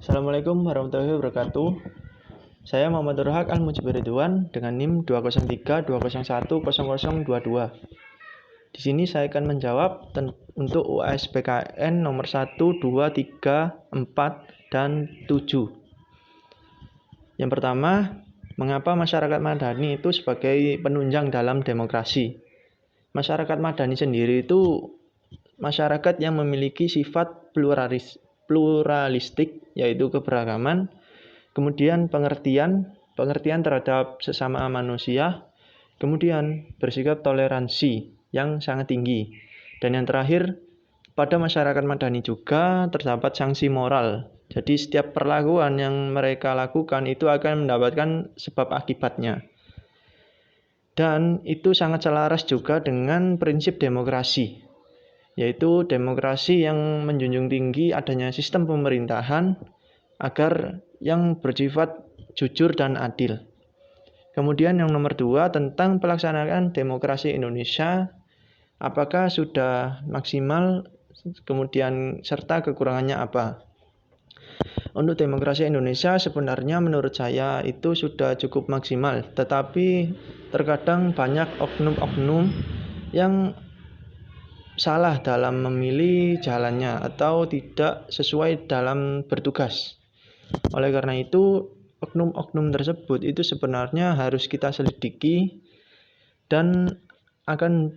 Assalamualaikum warahmatullahi wabarakatuh. Saya Muhammad Nurhak Al-Mujibur Ridwan dengan NIM 20320100022. Di sini saya akan menjawab untuk UAS-BKN nomor 1, 2, 3, 4, dan 7. Yang pertama, mengapa masyarakat madani itu sebagai penunjang dalam demokrasi? Masyarakat madani sendiri itu masyarakat yang memiliki sifat pluralistik, yaitu keberagaman, kemudian pengertian terhadap sesama manusia, kemudian bersikap toleransi yang sangat tinggi. Dan yang terakhir, pada masyarakat madani juga terdapat sanksi moral. Jadi setiap perlakuan yang mereka lakukan itu akan mendapatkan sebab akibatnya. Dan itu sangat selaras juga dengan prinsip demokrasi, yaitu demokrasi yang menjunjung tinggi adanya sistem pemerintahan agar yang bersifat jujur dan adil. Kemudian yang nomor 2 tentang pelaksanaan demokrasi Indonesia, apakah sudah maksimal, kemudian serta kekurangannya apa? Untuk demokrasi Indonesia sebenarnya menurut saya itu sudah cukup maksimal, tetapi terkadang banyak oknum-oknum yang salah dalam memilih jalannya atau tidak sesuai dalam bertugas. Oleh karena itu, oknum-oknum tersebut itu sebenarnya harus kita selidiki dan akan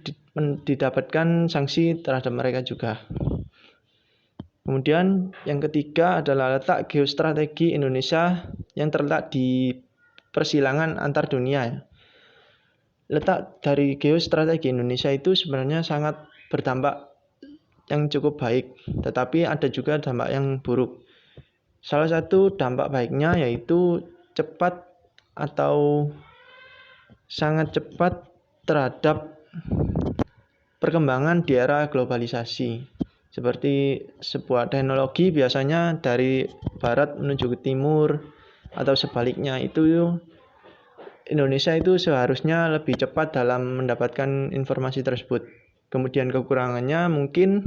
didapatkan sanksi terhadap mereka juga. Kemudian yang ketiga adalah letak geostrategi Indonesia yang terletak di persilangan antar dunia. Letak dari geostrategi Indonesia itu sebenarnya sangat berdampak yang cukup baik, tetapi ada juga dampak yang buruk. Salah satu dampak baiknya yaitu cepat atau sangat cepat terhadap perkembangan di era globalisasi. Seperti sebuah teknologi biasanya dari barat menuju ke timur atau sebaliknya, itu Indonesia itu seharusnya lebih cepat dalam mendapatkan informasi tersebut. Kemudian kekurangannya mungkin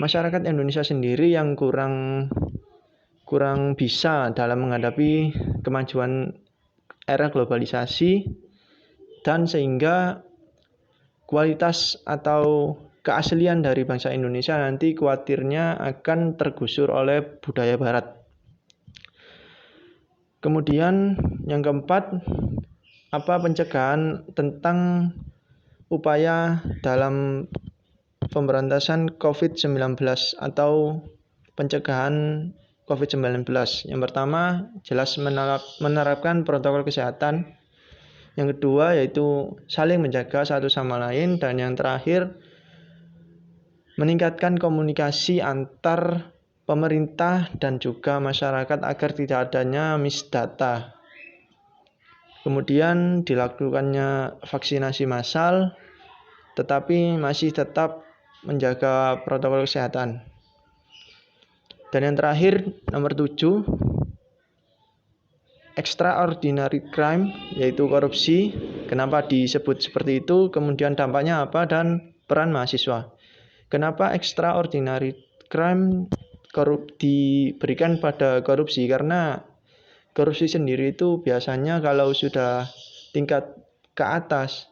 masyarakat Indonesia sendiri yang kurang bisa dalam menghadapi kemajuan era globalisasi, dan sehingga kualitas atau keaslian dari bangsa Indonesia nanti khawatirnya akan tergusur oleh budaya barat. Kemudian yang keempat, apa pencegahan tentang upaya dalam pemberantasan COVID-19 atau pencegahan COVID-19. Yang pertama, jelas menerapkan protokol kesehatan. Yang kedua yaitu saling menjaga satu sama lain. Dan yang terakhir, meningkatkan komunikasi antar pemerintah dan juga masyarakat agar tidak adanya misdata. Kemudian dilakukannya vaksinasi massal, tetapi masih tetap menjaga protokol kesehatan. Dan yang terakhir, nomor 7, extraordinary crime, yaitu korupsi. Kenapa disebut seperti itu? Kemudian dampaknya apa? Dan peran mahasiswa. Kenapa extraordinary crime diberikan pada korupsi? Karena korupsi sendiri itu biasanya kalau sudah tingkat ke atas,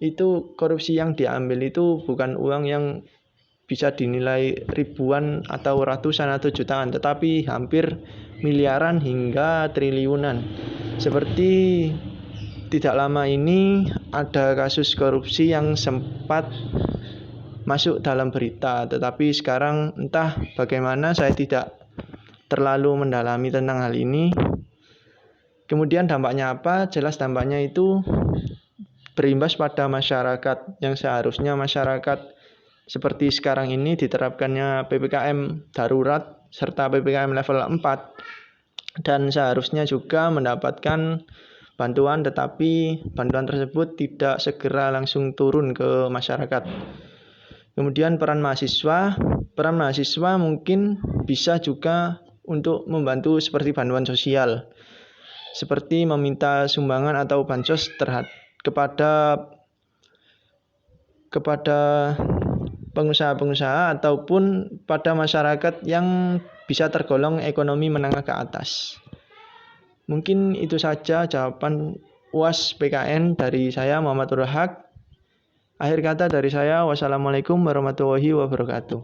itu korupsi yang diambil itu bukan uang yang bisa dinilai ribuan atau ratusan atau jutaan, tetapi hampir miliaran hingga triliunan. Seperti tidak lama ini ada kasus korupsi yang sempat masuk dalam berita, tetapi sekarang entah bagaimana, saya tidak terlalu mendalami tentang hal ini. Kemudian dampaknya apa? Jelas dampaknya itu berimbas pada masyarakat, yang seharusnya masyarakat seperti sekarang ini diterapkannya PPKM darurat serta PPKM level 4, dan seharusnya juga mendapatkan bantuan, tetapi bantuan tersebut tidak segera langsung turun ke masyarakat. Kemudian peran mahasiswa mungkin bisa juga untuk membantu seperti bantuan sosial, seperti meminta sumbangan atau bansos kepada pengusaha-pengusaha ataupun pada masyarakat yang bisa tergolong ekonomi menengah ke atas. Mungkin itu saja jawaban UAS PKN dari saya, Muhammad Nurul Haq. Akhir kata dari saya, wassalamualaikum warahmatullahi wabarakatuh.